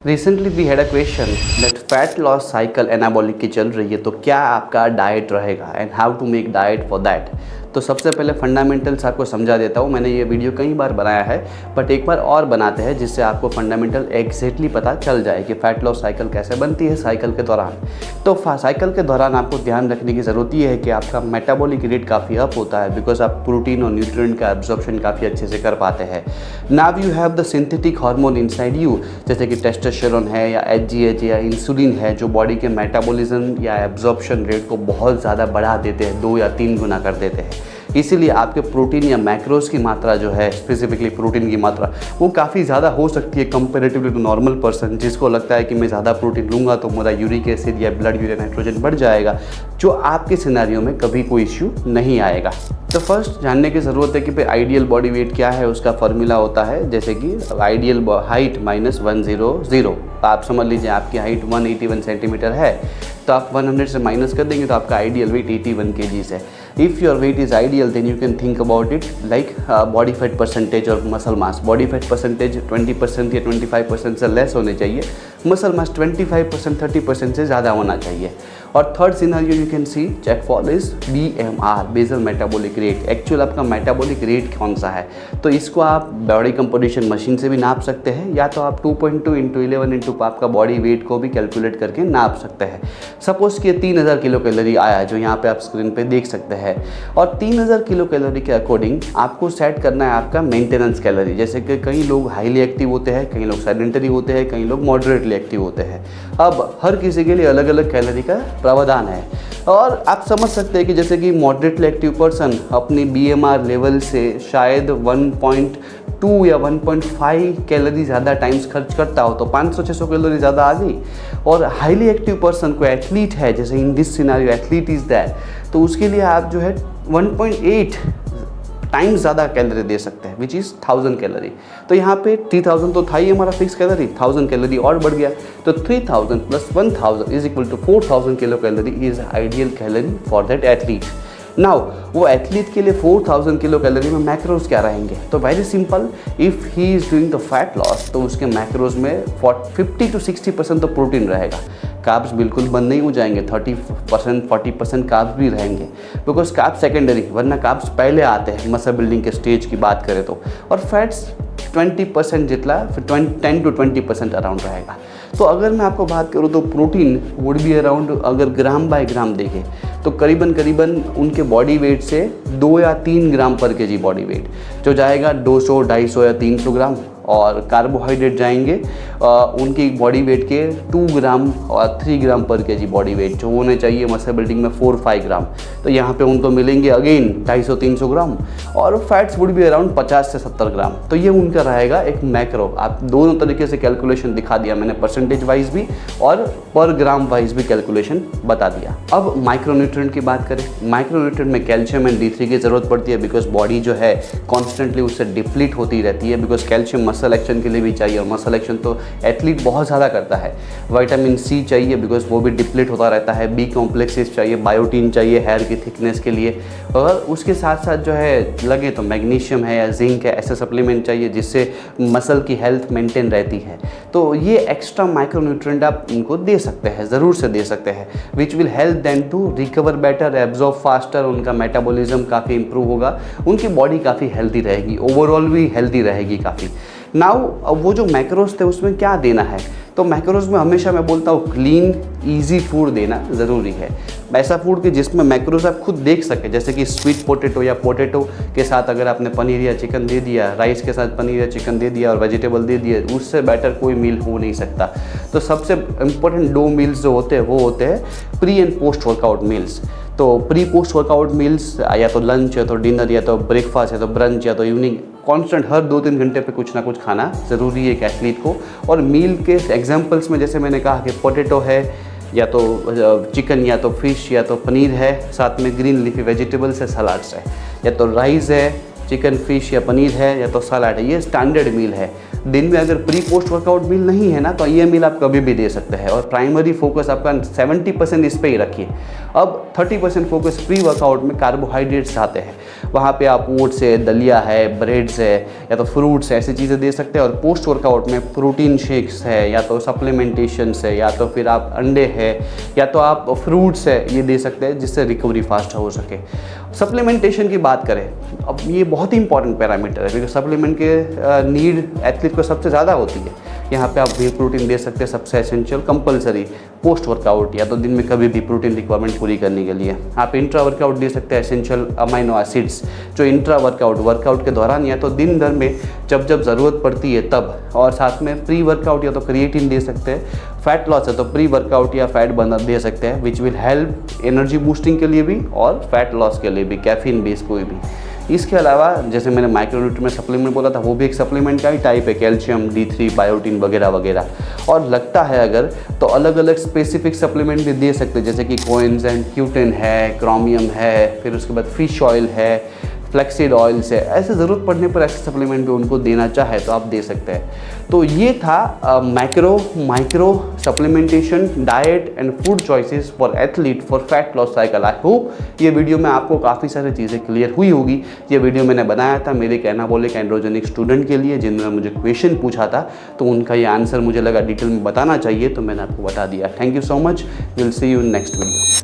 Recently we had a question that fat loss cycle anabolic की चल रही है, तो क्या आपका डाइट रहेगा and how to make diet for that. तो सबसे पहले फंडामेंटल्स आपको समझा देता हूँ। मैंने ये वीडियो कई बार बनाया है बट एक बार और बनाते हैं जिससे आपको फंडामेंटल एग्जैक्टली पता चल जाए कि फ़ैट लॉस साइकिल कैसे बनती है साइकिल के दौरान। तो साइकिल के दौरान आपको ध्यान रखने की ज़रूरत ये है कि आपका मेटाबॉलिक रेट काफ़ी अप होता है बिकॉज आप प्रोटीन और न्यूट्रिएंट का एब्जॉर्प्शन काफ़ी अच्छे से कर पाते हैं। Now you have the synthetic hormone inside you, जैसे कि टेस्टोस्टेरोन है या एचजीएच या इंसुलिन है, जो बॉडी के मेटाबॉलिज्म या एब्जॉर्प्शन रेट को बहुत ज़्यादा बढ़ा देते हैं, 2 या 3 गुना कर देते हैं। इसीलिए आपके प्रोटीन या मैक्रोज की मात्रा जो है, स्पेसिफिकली प्रोटीन की मात्रा, वो काफ़ी ज़्यादा हो सकती है कंपेरेटिवली टू नॉर्मल पर्सन, जिसको लगता है कि मैं ज़्यादा प्रोटीन लूँगा तो मेरा यूरिक एसिड या ब्लड यूरिया नाइट्रोजन बढ़ जाएगा, जो आपके सिनेरियो में कभी कोई इश्यू नहीं आएगा। तो फर्स्ट जानने की ज़रूरत है कि भाई आइडियल बॉडी वेट क्या है। उसका फार्मूला होता है जैसे कि आइडियल हाइट माइनस 100। आप समझ लीजिए आपकी हाइट 181 सेंटीमीटर है, तो आप 100 से माइनस कर देंगे तो आपका आइडियल वेट 81 kgs है। If your weight is ideal then you can think about it like body fat percentage और muscle mass. Body fat percentage 20% या 25% से लेस होने चाहिए, मसल मास 25% 30% से ज़्यादा होना चाहिए। और third scenario you can see check for is BMR, basal metabolic rate. Actual आपका मेटाबॉलिक रेट कौन सा है, तो इसको आप बॉडी कंपोजिशन मशीन से भी नाप सकते हैं, या तो आप 2.2 × 11 × आपका बॉडी वेट को भी कैलकुलेट करके नाप सकते हैं। सपोज कि 3000 किलो कैलोरी आया, जो यहाँ पे आप स्क्रीन पे देख सकते हैं, और 3000 किलो कैलोरी के अकॉर्डिंग आपको सेट करना है आपका मेंटेनेंस कैलोरी। जैसे कि कई लोग हाईली एक्टिव होते हैं, कई लोग सेडेंटरी होते हैं, कई लोग मॉडरेटली एक्टिव होते हैं। अब हर किसी के लिए अलग अलग कैलोरी का प्रावधान है, और आप समझ सकते हैं कि जैसे कि मॉडरेटली एक्टिव पर्सन अपनी BMR लेवल से शायद 1.2 या 1.5 कैलोरी ज़्यादा टाइम्स खर्च करता हो, तो 500-600 कैलोरी ज़्यादा आ गई। और हाईली एक्टिव पर्सन को एथलीट है, जैसे in this scenario athlete is that, तो उसके लिए आप जो है 1.8 टाइम्स ज़्यादा कैलोरी दे सकते हैं, विच इज़ 1000 कैलोरी। तो यहाँ पे 3000 तो था ही हमारा फिक्स कैलोरी, 1000 कैलोरी और बढ़ गया, तो 3000 + 1000 is equal to 4000 kilo calorie is ideal calorie for that athlete. Now वो एथलीट के लिए 4000 किलो कैलोरी में मैक्रोज क्या रहेंगे, तो very simple, if he is doing the fat loss तो उसके मैक्रोज में 50 to 60% तो प्रोटीन रहेगा। कार्ब्स बिल्कुल बंद नहीं हो जाएंगे, 30% 40% कार्ब्स भी रहेंगे, बिकॉज कार्ब्स सेकेंडरी, वरना कार्ब्स पहले आते हैं मसल बिल्डिंग के स्टेज की बात करें तो। और फैट्स 20% जितना, फिर 10 to 20% अराउंड रहेगा। तो अगर मैं आपको बात करूँ तो प्रोटीन वुड बी अराउंड, अगर ग्राम बाय ग्राम देखें तो करीबन उनके बॉडी वेट से 2 या 3 ग्राम पर kg बॉडी वेट, जो जाएगा 200, 250 या 300 ग्राम। और कार्बोहाइड्रेट जाएंगे उनकी बॉडी वेट के 2 ग्राम और 3 ग्राम पर kg बॉडी वेट, जो होने चाहिए मसल बिल्डिंग में 4-5 ग्राम। तो यहाँ पे उनको मिलेंगे अगेन 250-300 ग्राम। और फैट्स वुड भी अराउंड 50 से 70 ग्राम। तो ये उनका रहेगा एक मैक्रो। आप दोनों तरीके से कैलकुलेशन दिखा दिया मैंने, परसेंटेज वाइज भी और पर ग्राम वाइज भी कैलकुलेशन बता दिया। अब माइक्रोन्यूट्रिएंट की बात करें, माइक्रोन्यूट्रिएंट में कैल्शियम एंड D3 की ज़रूरत पड़ती है, बिकॉज बॉडी जो है कॉन्स्टेंटली उससे डिप्लीट होती रहती है, बिकॉज कैल्शियम मसल एक्शन के लिए भी चाहिए, और मसल एक्शन तो एथलीट बहुत ज़्यादा करता है। विटामिन C चाहिए बिकॉज वो भी डिप्लीट होता रहता है। B कॉम्प्लेक्सेस चाहिए, बायोटीन चाहिए हेयर की थिकनेस के लिए, और उसके साथ साथ जो है लगे तो मैग्नीशियम है या जिंक है, ऐसे सप्लीमेंट चाहिए जिससे मसल की हेल्थ मेंटेन रहती है। तो ये एक्स्ट्रा माइक्रोन्यूट्रिएंट आप उनको दे सकते हैं, ज़रूर से दे सकते हैं, which will help them to recover better, absorb faster, उनका मेटाबॉलिज्म काफ़ी इंप्रूव होगा, उनकी बॉडी काफ़ी हेल्दी रहेगी, ओवरऑल भी हेल्दी रहेगी काफ़ी। नाउ वो जो मैक्रोज थे उसमें क्या देना है, तो मैक्रोज में हमेशा मैं बोलता हूँ क्लीन इजी फूड देना ज़रूरी है। ऐसा फूड कि जिसमें मैक्रोज आप खुद देख सकें, जैसे कि स्वीट पोटैटो या पोटैटो के साथ अगर आपने पनीर या चिकन दे दिया, राइस के साथ पनीर या चिकन दे दिया और वेजिटेबल दे दिए, उससे बेटर कोई मील हो नहीं सकता। तो सबसे इम्पोर्टेंट 2 मील्स जो होते हैं वो होते हैं pre and post workout meals. तो प्री पोस्ट वर्कआउट मील्स या तो लंच या तो डिनर या तो ब्रेकफास्ट या तो ब्रंच या तो इवनिंग, कांस्टेंट हर 2-3 घंटे पे कुछ ना कुछ खाना ज़रूरी है एक एथलीट को। और मील के एग्जांपल्स में जैसे मैंने कहा कि पोटैटो है, या तो चिकन या तो फिश या तो पनीर है, साथ में ग्रीन लीफी वेजिटेबल्स है, सलाड्स है, या तो राइस है, चिकन, फिश या पनीर है या तो सलाद है, ये स्टैंडर्ड मील है। दिन में अगर प्री पोस्ट वर्कआउट मील नहीं है ना तो ये मील आप कभी भी दे सकते हैं, और प्राइमरी फोकस आपका 70% इस पे ही रखिए। अब 30% फोकस प्री वर्कआउट में कार्बोहाइड्रेट्स आते हैं, वहाँ पे आप ओट्स है, दलिया है, ब्रेड्स है या तो फ्रूट्स है, ऐसी चीज़ें दे सकते हैं। और पोस्ट वर्कआउट में प्रोटीन शेक्स है या तो सप्लीमेंटेशंस है या तो फिर आप अंडे है या तो आप फ्रूट्स है, ये दे सकते हैं जिससे रिकवरी फास्ट हो सके। सप्लीमेंटेशन की बात करें, अब ये बहुत ही इंपॉर्टेंट पैरामीटर है क्योंकि सप्लीमेंट के नीड एथलीट को सबसे ज़्यादा होती है। यहाँ पे आप व्ही प्रोटीन दे सकते हैं, सबसे एसेंशियल कंपलसरी पोस्ट वर्कआउट या तो दिन में कभी भी प्रोटीन रिक्वायरमेंट पूरी करने के लिए। आप इंट्रा वर्कआउट दे सकते हैं एसेंशियल अमाइनो एसिड्स, जो इंट्रा वर्कआउट के दौरान या तो दिन भर में जब ज़रूरत पड़ती है तब, और साथ में प्री वर्कआउट या तो क्रिएटिन दे सकते हैं। फैट लॉस है तो प्री वर्कआउट या फैट बर्नर दे सकते हैं, which will help energy boosting के लिए भी और फैट लॉस के लिए भी, कैफीन बेस कोई भी। इसके अलावा जैसे मैंने माइक्रोन्यूट्रिएंट सप्लीमेंट बोला था, वो भी एक सप्लीमेंट का ही टाइप है, कैल्शियम, D3, बायोटिन वगैरह वगैरह। और लगता है अगर तो अलग अलग स्पेसिफिक सप्लीमेंट भी दे सकते हैं, जैसे कि कोएंजाइम Q10 है, क्रोमियम है, फिर उसके बाद फिश ऑयल है, फ्लैक्सीड ऑयल्स है। ऐसे ज़रूरत पड़ने पर ऐसे सप्लीमेंट भी उनको देना चाहे तो आप दे सकते हैं। तो ये था micro supplementation, diet and food choices for athlete for fat loss cycle. I hope ये वीडियो में आपको काफ़ी सारी चीज़ें क्लियर हुई होगी। ये वीडियो मैंने बनाया था मेरे एक एनाबॉलिक एंड्रोजेनिक स्टूडेंट के लिए, जिन्होंने मुझे क्वेश्चन पूछा था, तो उनका ये आंसर मुझे लगा डिटेल में बताना चाहिए, तो मैंने आपको बता दिया। Thank you so much, will see you in next video.